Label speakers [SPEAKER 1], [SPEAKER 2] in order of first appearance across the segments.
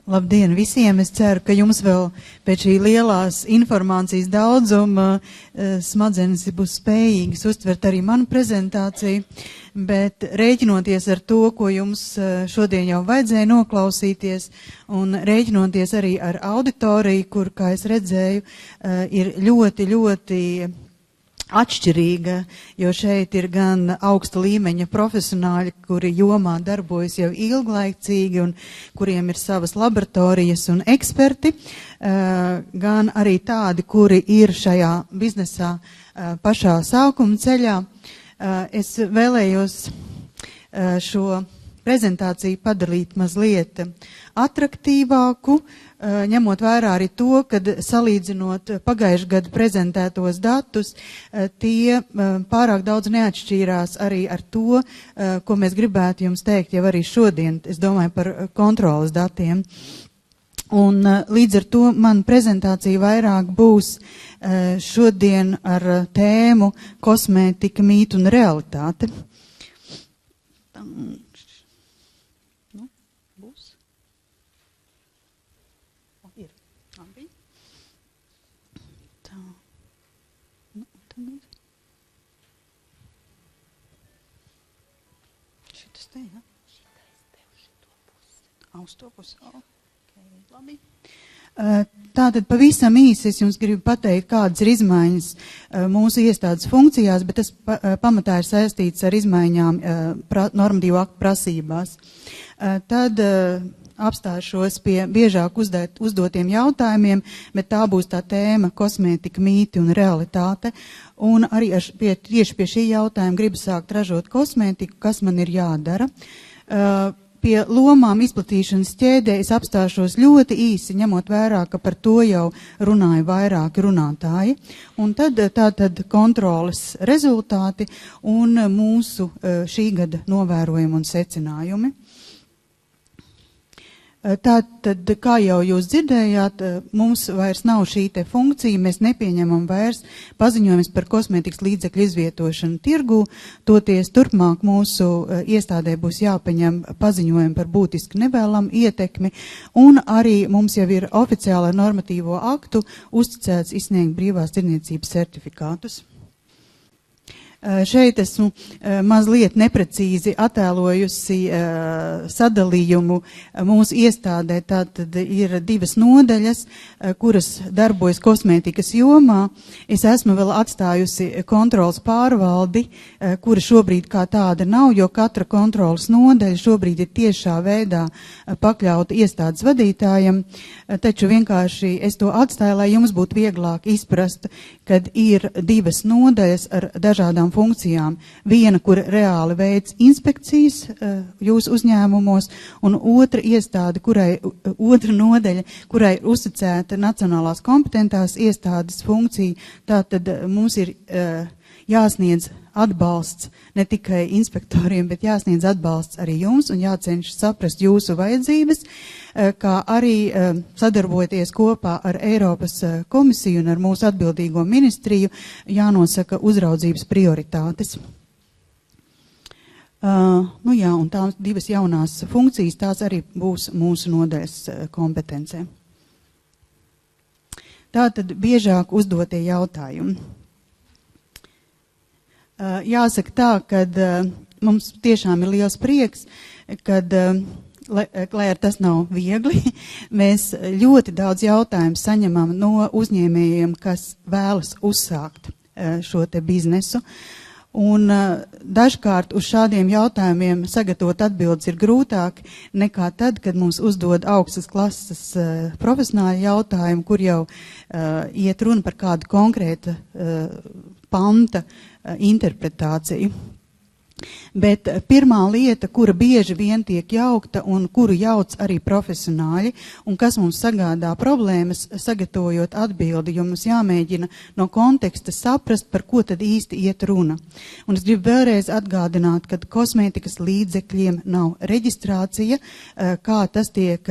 [SPEAKER 1] Labdien visiem! Es ceru, ka jums vēl pēc šī lielās informācijas daudzuma smadzenes būs spējīgas uztvert arī manu prezentāciju, bet rēķinoties ar to, ko jums šodien jau vajadzēja noklausīties, un rēķinoties arī ar auditoriju, kur, kā es redzēju, ir ļoti atšķirīga, jo šeit ir gan augsta līmeņa profesionāļi, kuri jomā darbojas jau ilglaicīgi un kuriem ir savas laboratorijas un eksperti, gan arī tādi, kuri ir šajā biznesā pašā sākuma ceļā. Es vēlējos šo prezentāciju padarīt mazliet atraktīvāku, ņemot vērā arī to, kad salīdzinot pagājušā gada prezentētos datus, tie pārāk daudz neatšķīrās arī ar to, ko mēs gribētu jums teikt jau arī šodien, es domāju par kontrolas datiem. Un līdz ar to man prezentācija vairāk būs šodien ar tēmu kosmētika, mītu un realitāte. Tātad pavisam īsi es jums gribu pateikt, kādas ir izmaiņas mūsu iestādes funkcijās, bet tas pamatā ir saistīts ar izmaiņām normatīvu aktu prasībās. Tad apstāšos pie biežāk uzdotiem jautājumiem, bet tā būs tā tēma kosmētika, mīti un realitāte. Un arī tieši pie šī jautājuma gribu sākt ražot kosmētiku, kas man ir jādara. Pie lomām izplatīšanas ķēdē es apstāšos ļoti īsi, ņemot vērā, ka par to jau runāja vairāki runātāji. Un tad tātad kontroles rezultāti un mūsu šī gada novērojumi un secinājumi. Tātad, kā jau jūs dzirdējāt, mums vairs nav šī te funkcija, mēs nepieņemam vairs paziņojumus par kosmētikas līdzekļu izvietošanu tirgū, toties turpmāk mūsu iestādē būs jāpaņem paziņojumi par būtiski nevēlamu ietekmi, un arī mums jau ir oficiāli ar normatīvo aktu uzticēts izsniegt brīvās tirdzniecības certifikātus. Šeit esmu mazliet neprecīzi attēlojusi sadalījumu mūsu iestādē. Tātad ir divas nodaļas, kuras darbojas kosmētikas jomā. Es esmu vēl atstājusi kontrolas pārvaldi, kura šobrīd kā tāda nav, jo katra kontrolas nodaļa šobrīd ir tiešā veidā pakļauta iestādes vadītājam. Taču vienkārši es to atstāju, lai jums būtu vieglāk izprast, kad ir divas nodaļas ar dažādām funkcijām. Viena, kur reāli veids inspekcijas jūsu uzņēmumos, un otra iestāde, otra nodaļa, kurai ir uzticēta nacionālās kompetentās iestādes funkcija. Tātad mums ir jāsniedz atbalsts ne tikai inspektoriem, bet jāsniedz atbalsts arī jums un jācenšas saprast jūsu vajadzības, kā arī sadarbojoties kopā ar Eiropas komisiju un ar mūsu atbildīgo ministriju, jānosaka uzraudzības prioritātes. Un tās divas jaunās funkcijas, tās arī būs mūsu nodaļas kompetencē. Tātad biežāk uzdotie jautājumi. Jāsaka tā, ka mums tiešām ir liels prieks, kad, lai ar tas nav viegli, mēs ļoti daudz jautājumu saņemam no uzņēmējiem, kas vēlas uzsākt šo te biznesu. Un dažkārt uz šādiem jautājumiem sagatavot atbildes ir grūtāk nekā tad, kad mums uzdod augstas klases profesionāli jautājumu, kur jau iet runa par kādu konkrēta panta interpretāciju. Bet pirmā lieta, kura bieži vien tiek jaukta un kuru jauc arī profesionāļi, un kas mums sagādā problēmas, sagatavojot atbildi, jo mums jāmēģina no konteksta saprast, par ko tad īsti iet runa. Un es gribu vēlreiz atgādināt, ka kosmētikas līdzekļiem nav reģistrācija, kā tas tiek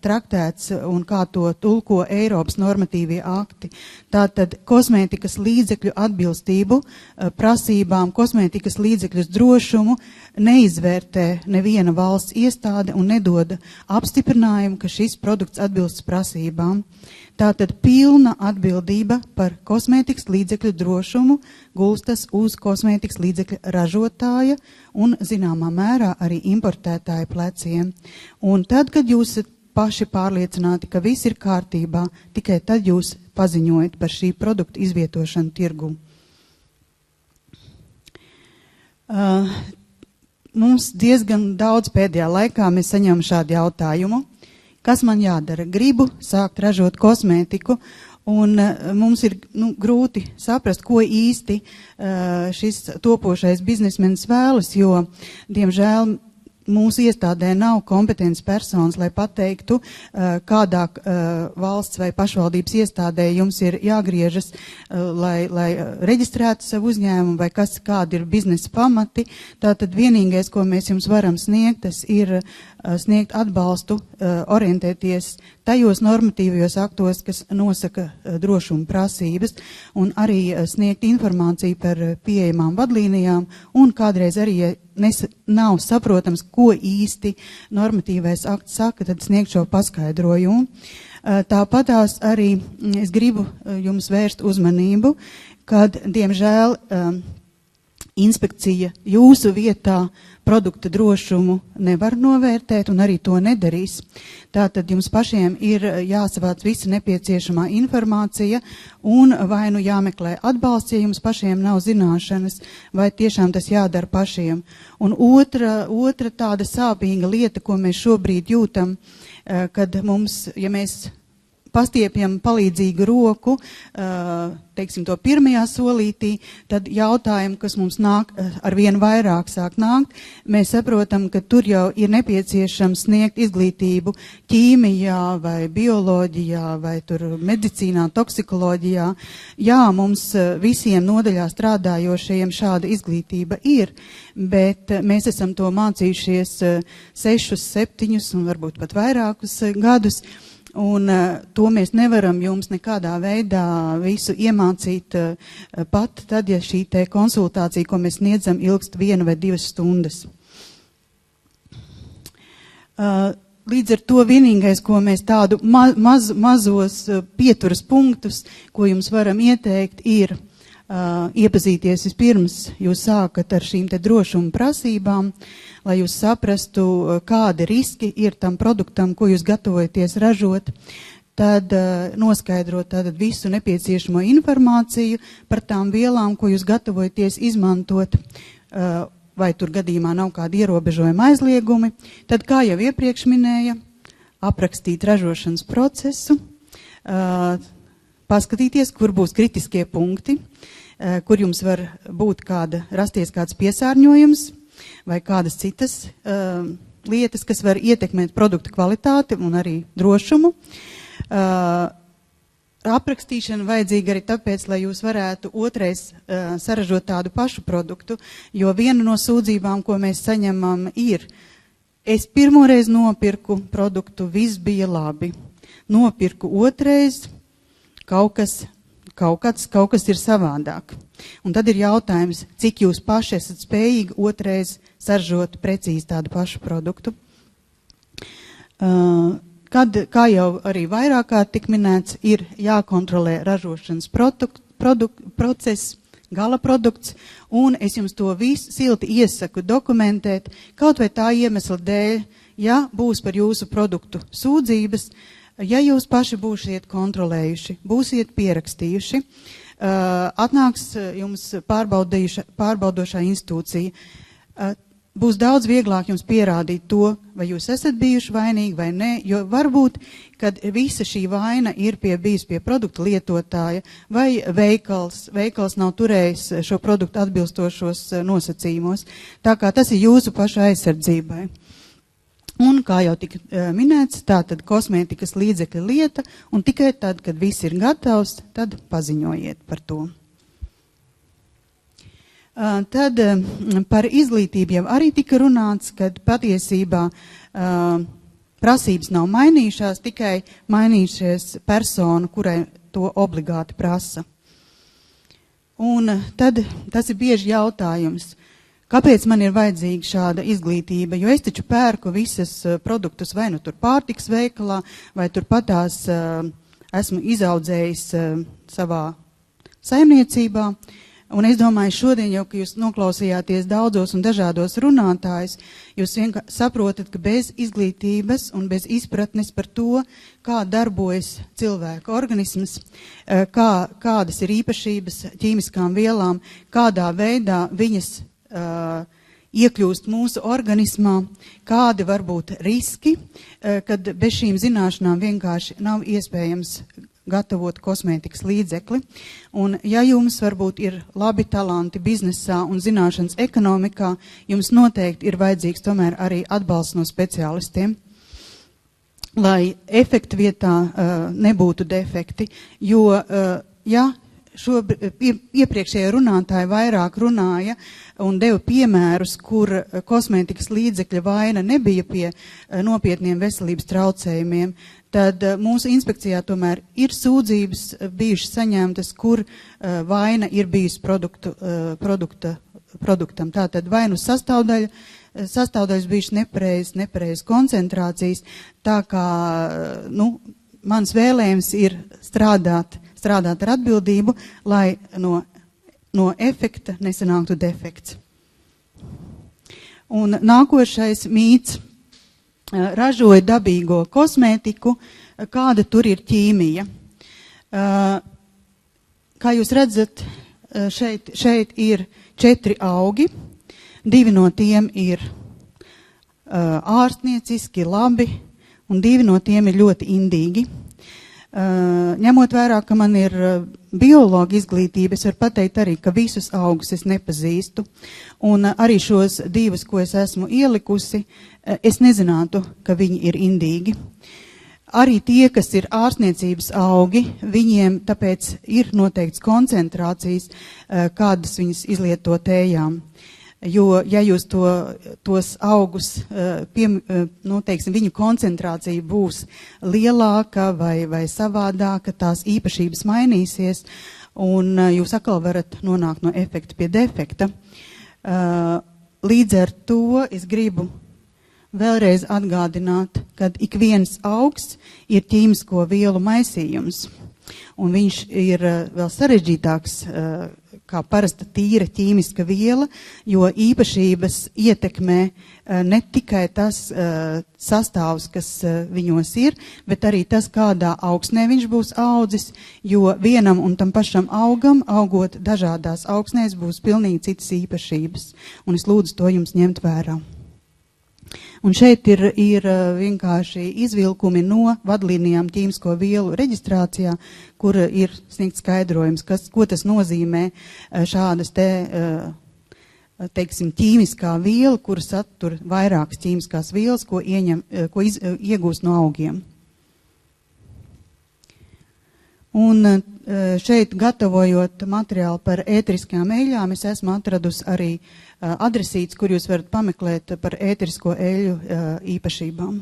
[SPEAKER 1] traktēts un kā to tulko Eiropas normatīvie akti. Tātad kosmētikas līdzekļu atbilstību prasībām, kosmētikas līdzekļus drošumu, drošumu neizvērtē neviena valsts iestāde un nedod apstiprinājumu, ka šis produkts atbilst prasībām. Tātad pilna atbildība par kosmētikas līdzekļu drošumu gulstas uz kosmētikas līdzekļu ražotāja un zināmā mērā arī importētāja pleciem. Un tad, kad jūs paši pārliecināti, ka viss ir kārtībā, tikai tad jūs paziņojat par šī produkta izvietošanu tirgu. Mums diezgan daudz pēdējā laikā mēs saņemam šādu jautājumu. Kas man jādara? Gribu sākt ražot kosmētiku, un mums ir grūti saprast, ko īsti šis topošais biznesmenis vēlas, jo, diemžēl, mūsu iestādē nav kompetents personas, lai pateiktu, kādā valsts vai pašvaldības iestādē jums ir jāgriežas, lai reģistrētu savu uzņēmumu, vai kādi ir biznesa pamati. Tātad vienīgais, ko mēs jums varam sniegt, tas ir sniegt atbalstu, orientēties tajos normatīvajos aktos, kas nosaka drošuma prasības, un arī sniegt informāciju par pieejamām vadlīnijām, un kādreiz arī, ja nav saprotams, ko īsti normatīvais akts saka, tad sniegt šo paskaidrojumu. Tāpatās arī es gribu jums vērst uzmanību, kad, diemžēl, inspekcija jūsu vietā produkta drošumu nevar novērtēt un arī to nedarīs. Tātad jums pašiem ir jāsavāc visa nepieciešamā informācija un vai nu jāmeklē atbalsts, ja jums pašiem nav zināšanas, vai tiešām tas jādara pašiem. Un otra tāda sāpīga lieta, ko mēs šobrīd jūtam, kad mums, ja mēs pastiepjam palīdzīgu roku, teiksim to pirmajā solītī, tad jautājumi, kas mums nāk ar vien vairāk sāk nākt, mēs saprotam, ka tur jau ir nepieciešams sniegt izglītību ķīmijā vai bioloģijā vai tur medicīnā, toksikoloģijā. Jā, mums visiem nodaļā strādājošajiem šāda izglītība ir, bet mēs esam to mācījušies 6, 7 un varbūt pat vairākus gadus. Un to mēs nevaram jums nekādā veidā visu iemācīt pat tad, ja šī te konsultācija, ko mēs sniedzam, ilgst 1 vai 2 stundas. Līdz ar to vienīgais, ko mēs tādu mazos pieturas punktus, ko jums varam ieteikt, ir iepazīties vispirms, jūs sākat ar šīm te drošuma prasībām, lai jūs saprastu, kādi riski ir tam produktam, ko jūs gatavojaties ražot, tad noskaidrot visu nepieciešamo informāciju par tām vielām, ko jūs gatavojaties izmantot, vai tur gadījumā nav kādi ierobežojumi aizliegumi, tad, kā jau iepriekš minēja, aprakstīt ražošanas procesu, paskatīties, kur būs kritiskie punkti, kur jums var būt rasties kāds piesārņojums vai kādas citas lietas, kas var ietekmēt produktu kvalitāti un arī drošumu. Aprakstīšana vajadzīga arī tāpēc, lai jūs varētu otrais saražot tādu pašu produktu, jo viena no sūdzībām, ko mēs saņemam, ir: es pirmoreiz nopirku produktu, viss bija labi. Nopirku otrais, kaut kas ir savādāk. Un tad ir jautājums, cik jūs paši esat spējīgi otrais saražot precīzi tādu pašu produktu. Kad, kā jau arī vairāk kārt tik minēts, ir jākontrolē ražošanas process, gala produkts, un es jums to visu silti iesaku dokumentēt, kaut vai tā iemesla dēļ, ja būs par jūsu produktu sūdzības, ja jūs paši būsiet kontrolējuši, būsiet pierakstījuši, atnāks jums pārbaudošā institūcija. Būs daudz vieglāk jums pierādīt to, vai jūs esat bijuši vainīgi vai nē, jo varbūt, kad visa šī vaina ir bijusi pie produktu lietotāja, vai veikals nav turējis šo produktu atbilstošos nosacījumos. Tā kā tas ir jūsu paša aizsardzībai. Un, kā jau tika minēts, tātad kosmētikas līdzekļa lieta, un tikai tad, kad viss ir gatavs, tad paziņojiet par to. Tad par izglītību jau arī tika runāts, kad patiesībā prasības nav mainījušās, tikai mainījušies persona, kurai to obligāti prasa. Un tad tas ir bieži jautājums, Kāpēc man ir vajadzīga šāda izglītība? Jo es taču pērku visas produktus vai nu tur pārtiks veikalā, vai tur patās esmu izaudzējis savā saimniecībā. Un es domāju, šodien jau, ka jūs noklausījāties daudzos un dažādos runātājus, jūs vienkārši saprotat, ka bez izglītības un bez izpratnes par to, kā darbojas cilvēka organisms, kādas ir īpašības ķīmiskām vielām, kādā veidā viņas iekļūst mūsu organismā, kādi var būt riski, kad bez šīm zināšanām vienkārši nav iespējams gatavot kosmētikas līdzekli. Un ja jums varbūt ir labi talanti biznesā un zināšanas ekonomikā, jums noteikti ir vajadzīgs tomēr arī atbalsts no speciālistiem, lai efekta vietā nebūtu defekti, jo ja iepriekšējie runātāji vairāk runāja un deva piemērus, kur kosmētikas līdzekļa vaina nebija pie nopietniem veselības traucējumiem, tad mūsu inspekcijā tomēr ir sūdzības bijušas saņemtas, kur vaina ir bijusi produktam. Tātad vainu sastāvdaļas bijušas nepareizas koncentrācijas, tā kā, mans vēlējums ir strādāt ar atbildību, lai no efekta nesanāktu defekts. Un nākošais mīts: ražoja dabīgo kosmētiku, kāda tur ir ķīmija. Kā jūs redzat, šeit ir 4 augi, 2 no tiem ir ārstnieciski labi, un 2 no tiem ir ļoti indīgi. Ņemot vērā, ka man ir biologa izglītība, es varu pateikt arī, ka visus augus es nepazīstu, un arī šos 2, ko es esmu ielikusi, es nezinātu, ka viņi ir indīgi. Arī tie, kas ir ārstniecības augi, viņiem tāpēc ir noteikts koncentrācijas, kādas viņas izlieto tējām. Jo, ja jūs tos augus, viņu koncentrācija būs lielāka vai savādāka, tās īpašības mainīsies, un jūs atkal varat nonākt no efekta pie defekta. Līdz ar to es gribu vēlreiz atgādināt, ka ik viens augs ir ķīmisko vielu maisījums, un viņš ir vēl sarežģītāks kā parasta tīra ķīmiska viela, jo īpašības ietekmē ne tikai tas sastāvs, kas viņos ir, bet arī tas, kādā augsnē viņš būs audzis, jo vienam un tam pašam augam, augot dažādās augsnēs, būs pilnīgi citas īpašības. Un es lūdzu to jums ņemt vērā. Un šeit ir vienkārši izvilkumi no vadlīnijām ķīmisko vielu reģistrācijā, kur ir sniegt skaidrojums, ko tas nozīmē šādas teiksim, ķīmiskā viela, kur satur vairākas ķīmiskās vielas, ko iegūst no augiem. Un šeit, gatavojot materiālu par ēteriskajām eļļām, es esmu atradusi arī adresītes, kur jūs varat pameklēt par ēterisko eļļu īpašībām.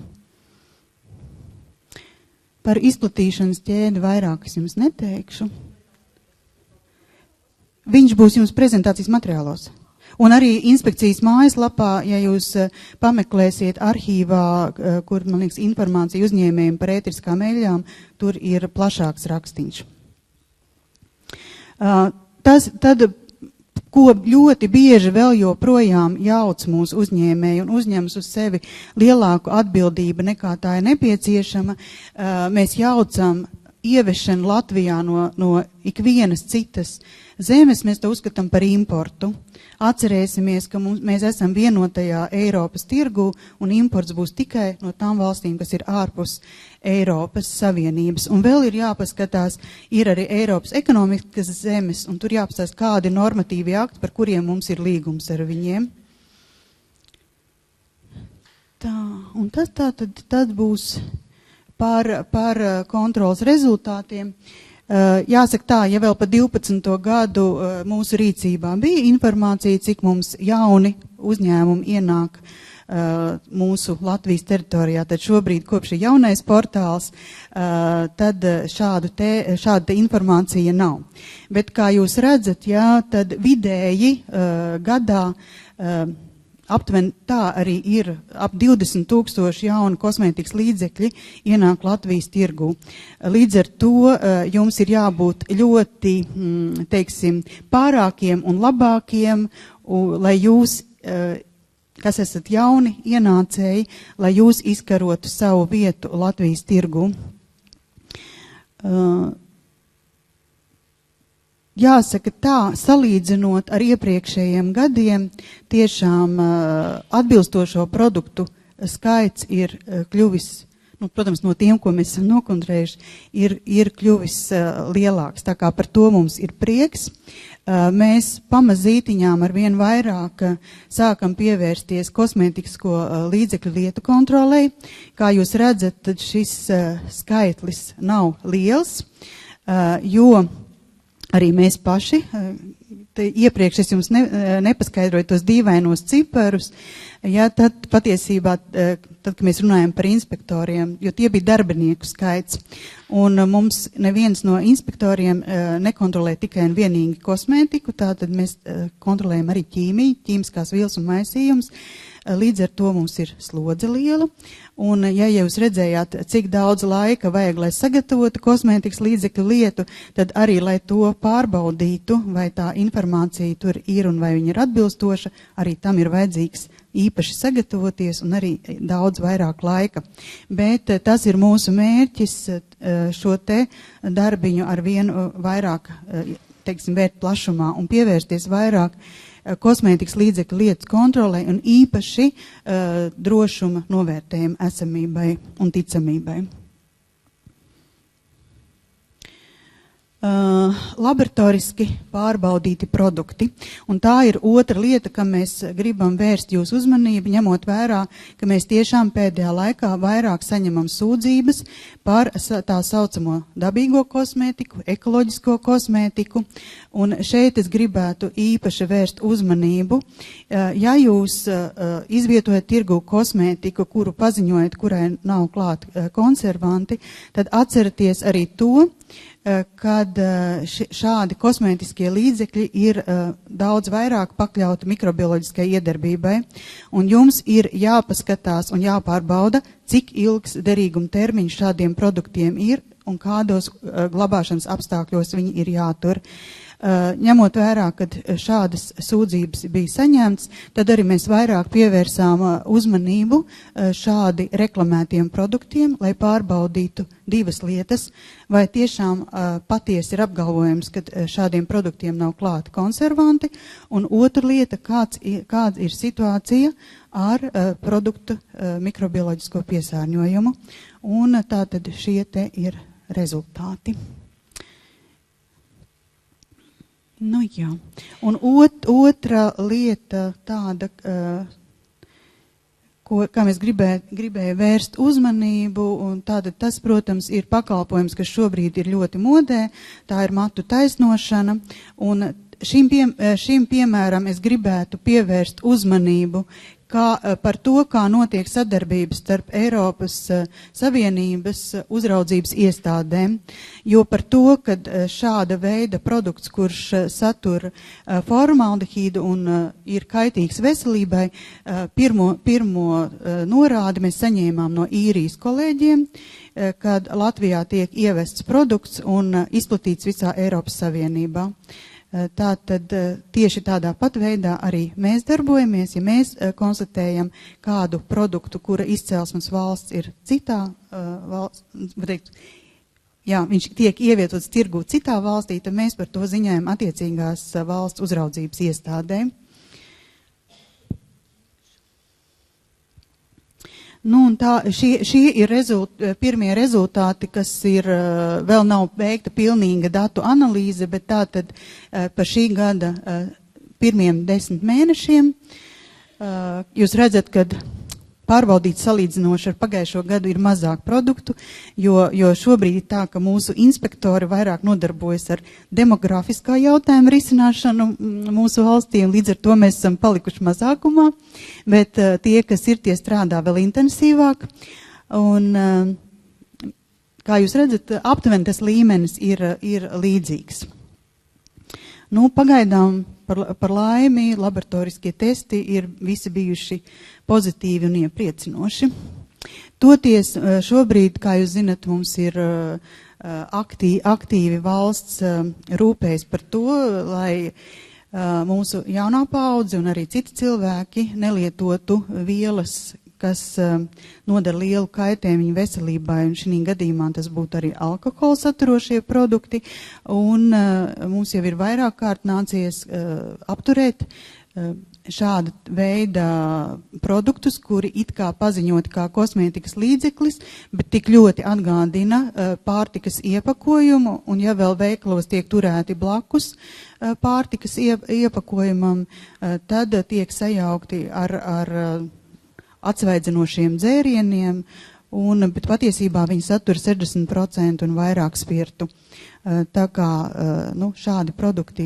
[SPEAKER 1] Par izplatīšanas ķēdi vairāk es jums neteikšu. Viņš būs jums prezentācijas materiālos. Un arī inspekcijas mājaslapā, ja jūs pameklēsiet arhīvā, kur, man liekas, informācija uzņēmējiem par ēteriskām eļļām, tur ir plašāks rakstīns. Tad, ko ļoti bieži vēl joprojām jauc mūsu uzņēmēji un uzņemas uz sevi lielāku atbildību nekā tā ir nepieciešama, mēs jaucam ieviešanu Latvijā no ikvienas citas zemes, mēs to uzskatām par importu. Atcerēsimies, ka mēs esam vienotajā Eiropas tirgu, un imports būs tikai no tām valstīm, kas ir ārpus Eiropas Savienības. Un vēl ir jāpaskatās, ir arī Eiropas ekonomikas zemes, un tur jāpaskatās, kādi normatīvi akti, par kuriem mums ir līgums ar viņiem. Tā, un tad būs par kontrolas rezultātiem. Jāsaka tā, ja vēl pa 12. gadu mūsu rīcībā bija informācija, cik mums jauni uzņēmumi ienāk mūsu Latvijas teritorijā, tad šobrīd kopš ir jaunais portāls, tad šāda informācija nav. Bet kā jūs redzat, jā, tad vidēji gadā Aptuveni tā arī ir ap 20,000 jaunu kosmētikas līdzekļi ienāk Latvijas tirgū. Līdz ar to jums ir jābūt ļoti, teiksim, pārākiem un labākiem, lai jūs, kas esat jauni ienācēji, lai jūs izkarotu savu vietu Latvijas tirgū. Jāsaka tā, salīdzinot ar iepriekšējiem gadiem, tiešām atbilstošo produktu skaits ir kļuvis, protams, no tiem, ko mēs esam nokontrējuši, ir kļuvis lielāks. Tā kā par to mums ir prieks. Mēs pamazītiņām ar vien vairāk sākam pievērsties kosmētisko līdzekļu lietu kontrolei. Kā jūs redzat, tad šis skaitlis nav liels, jo arī mēs paši, iepriekš es jums nepaskaidroju tos dīvainos ciparus, ja, tad patiesībā, tad, kad mēs runājam par inspektoriem, jo tie bija darbinieku skaits, un mums neviens no inspektoriem nekontrolē tikai un vienīgi kosmētiku, tātad mēs kontrolējam arī ķīmiju, ķīmiskās vielas un maisījums, līdz ar to mums ir slodze liela, un ja jūs redzējāt, cik daudz laika vajag, lai sagatavotu kosmētikas līdzekļu lietu, tad arī, lai to pārbaudītu, vai tā informācija tur ir un vai viņa ir atbilstoša, arī tam ir vajadzīgs īpaši sagatavoties un arī daudz vairāk laika. Bet tas ir mūsu mērķis šo te darbiņu ar vienu vairāk, teiksim, vērt plašumā un pievērsties vairāk kosmētikas līdzekļu lietas kontrolei un īpaši drošuma novērtējuma esamībai un ticamībai. Laboratoriski pārbaudīti produkti. Un tā ir otra lieta, kam mēs gribam vērst jūsu uzmanību, ņemot vērā, ka mēs tiešām pēdējā laikā vairāk saņemam sūdzības par tā saucamo dabīgo kosmētiku, ekoloģisko kosmētiku. Un šeit es gribētu īpaši vērst uzmanību. Ja jūs izvietojat tirgū kosmētiku, kuru paziņojat, kurai nav klāt konservanti, tad atceraties arī to, kad šādi kosmētiskie līdzekļi ir daudz vairāk pakļauti mikrobioloģiskai iedarbībai, un jums ir jāpaskatās un jāpārbauda, cik ilgs derīguma termiņš šādiem produktiem ir un kādos glabāšanas apstākļos viņi ir jātur. Ņemot vērā, kad šādas sūdzības bija saņemts, tad arī mēs vairāk pievērsām uzmanību šādi reklamētiem produktiem, lai pārbaudītu divas lietas, vai tiešām patiesi ir apgalvojums, ka šādiem produktiem nav klāti konservanti, un otra lieta, kāda ir situācija ar produktu mikrobioloģisko piesārņojumu, un tātad šie te ir rezultāti. Nu jā, un otra lieta tāda, kā mēs gribēju vērst uzmanību, un tātad tas, protams, ir pakalpojums, kas šobrīd ir ļoti modē, tā ir matu taisnošana, un šim piemēram es gribētu pievērst uzmanību par to, kā notiek sadarbības starp Eiropas Savienības uzraudzības iestādēm, jo par to, kad šāda veida produkts, kurš satur formaldehīdu un ir kaitīgs veselībai, pirmo norādi mēs saņēmām no īrijas kolēģiem, kad Latvijā tiek ievests produkts un izplatīts visā Eiropas Savienībā. Tātad tieši tādā pat veidā arī mēs darbojamies, ja mēs konstatējam kādu produktu, kura izcelsmes valsts ir citā valsts, viņš tiek ievietots tirgū citā valstī, tad mēs par to ziņojam attiecīgās valsts uzraudzības iestādēm. Nu, un šie ir pirmie rezultāti, kas ir, vēl nav veikta pilnīga datu analīze, bet tātad par šī gada pirmiem 10 mēnešiem jūs redzat, kad pārbaudīt salīdzinoši ar pagājušo gadu ir mazāk produktu, jo šobrīd ir tā, ka mūsu inspektori vairāk nodarbojas ar demografiskā jautājuma risināšanu mūsu valstī, un līdz ar to mēs esam palikuši mazākumā, bet tie, kas ir, tie strādā vēl intensīvāk, un kā jūs redzat, aptuveni tas līmenis ir līdzīgs. Nu, pagaidām par laimi laboratoriskie testi ir visi bijuši pozitīvi un iepriecinoši. Toties šobrīd, kā jūs zinat, mums ir aktīvi valsts rūpējas par to, lai mūsu jaunā paudze un arī citi cilvēki nelietotu vielas, kas nodara lielu kaitējumu viņu veselībai, un šī gadījumā tas būtu arī alkohola saturošie produkti, un mums jau ir vairāk kārt nācies apturēt šāda veida produktus, kuri it kā paziņoti kā kosmētikas līdzeklis, bet tik ļoti atgādina pārtikas iepakojumu, un ja vēl veikalos tiek turēti blakus pārtikas iepakojumam, tad tiek sajaukti ar atsvaidzinošiem dzērieniem, bet patiesībā viņi satur 60% un vairāk spirtu. Tā kā šādi produktu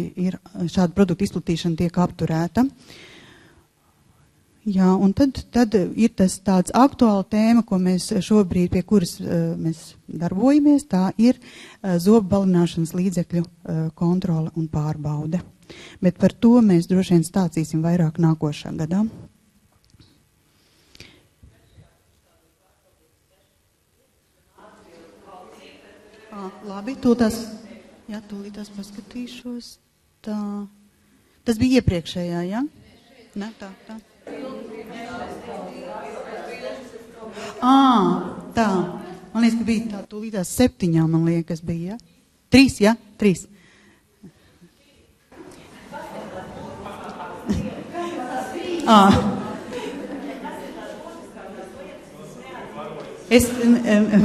[SPEAKER 1] izplatīšana tiek apturēta. Jā, un tad ir tas tāds aktuāla tēma, ko mēs šobrīd, pie kuras mēs darbojamies, tā ir zobu balināšanas līdzekļu kontrole un pārbaude. Bet par to mēs droši vien stāstīsim vairāk nākošā gadā. Labi, tūlītās paskatīšos. Tā. Tas bija iepriekšējā, jā? Ne, tā. Tā. Man liekas, ka bija tā tūlītās 7, man liekas, bija, jā? 3, jā? 3.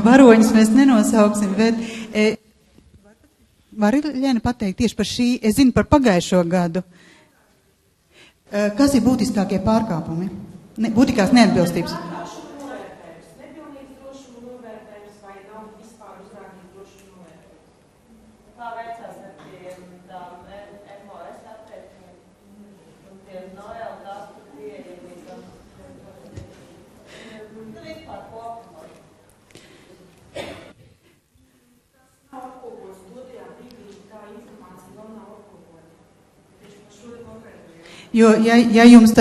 [SPEAKER 1] Varoņus mēs nenosauksim, bet var Ļena pateikt tieši par šī, es zinu par pagājušo gadu. Kas ir būtiskākie pārkāpumi? Būtiskās neatbilstības? Jo, ja jums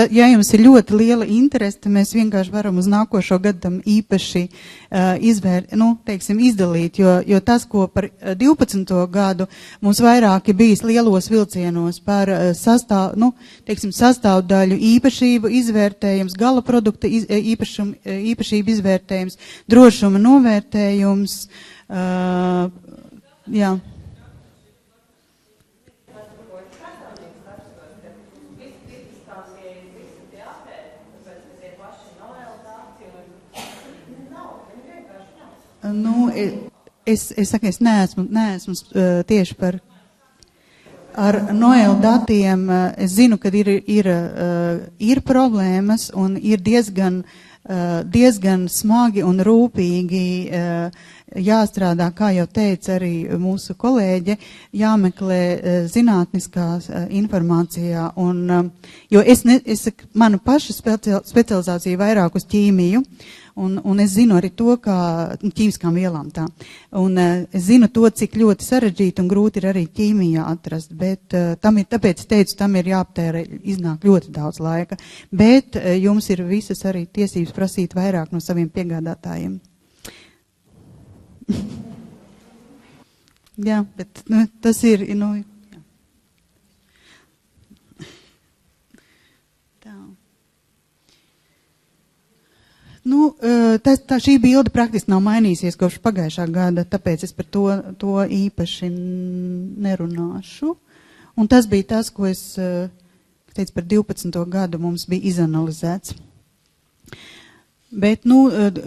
[SPEAKER 1] ir ļoti liela interese, tad mēs vienkārši varam uz nākošo gadu tam īpaši izdalīt, jo tas, ko par 12. gadu mums vairāk ir bijis lielos vilcienos par sastāvdaļu īpašību izvērtējums, gala produkta īpašību izvērtējums, drošuma novērtējums, jā. Es neesmu tieši par ar Noel datiem. Es zinu, ka ir problēmas un ir diezgan smagi un rūpīgi jāstrādā, kā jau teica arī mūsu kolēģe, jāmeklē zinātniskā informācijā. Jo manu pašu specializācija vairāk uz ķīmiju. Un es zinu arī to, kā ķīmiskām vielām tā. Un es zinu to, cik ļoti sarežģīti un grūti ir arī ķīmijā atrast, bet tāpēc teicu, tam ir jāaptēra, iznāk ļoti daudz laika. Bet jums ir visas arī tiesības prasīt vairāk no saviem piegādātājiem. Jā, bet tas ir, šī bilde praktiski nav mainīsies kopš pagājušā gada, tāpēc es par to īpaši nerunāšu. Un tas bija tas, ko es teicu par 12. gadu mums bija izanalizēts. Bet,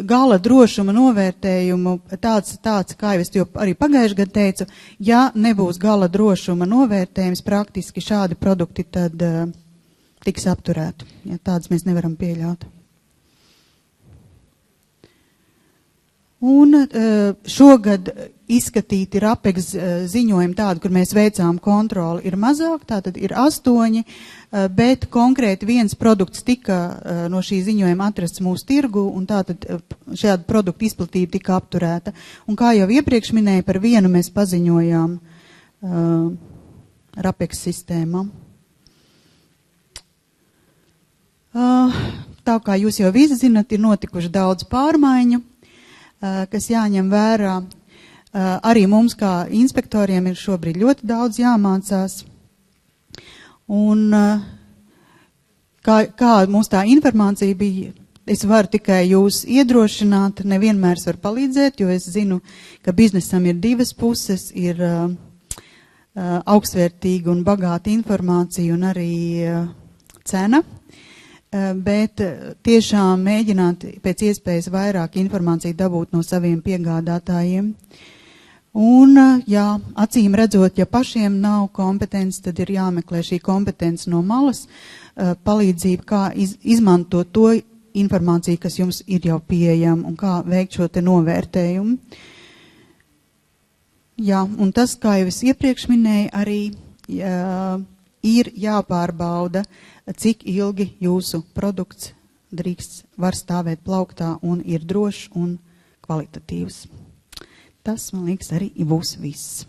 [SPEAKER 1] gala drošuma novērtējumu tāds, kā jau es jau arī pagājušajā gadā teicu, ja nebūs gala drošuma novērtējums, praktiski šādi produkti tad tiks apturēti. Ja, tādas mēs nevaram pieļaut. Un šogad izskatīti RAPEX ziņojumi tādi, kur mēs veicām kontroli, ir mazāk, tātad ir 8, bet konkrēti viens produkts tika no šī ziņojuma atrasts mūsu tirgu, un tātad šāda produkta izplatība tika apturēta. Un kā jau iepriekš minēju, par vienu mēs paziņojām RAPEX sistēmā. Tā kā jūs jau visi zinat, ir notikuši daudz pārmaiņu, kas jāņem vērā. Arī mums kā inspektoriem ir šobrīd ļoti daudz jāmācās. Un kā mums tā informācija bija, es varu tikai jūs iedrošināt, nevienmēr var palīdzēt, jo es zinu, ka biznesam ir divas puses, ir augstvērtīga un bagāta informācija un arī cena, bet tiešām mēģināt pēc iespējas vairāk informāciju dabūt no saviem piegādātājiem. Un, jā, acīm redzot, ja pašiem nav kompetences, tad ir jāmeklē šī kompetence no malas, palīdzību, kā izmantot to informāciju, kas jums ir jau pieejama, un kā veikt šo te novērtējumu. Jā, un tas, kā jau es iepriekš minēju, arī ir jāpārbauda, cik ilgi jūsu produkts var stāvēt plauktā un ir drošs un kvalitatīvs. Tas, man liekas, arī būs viss.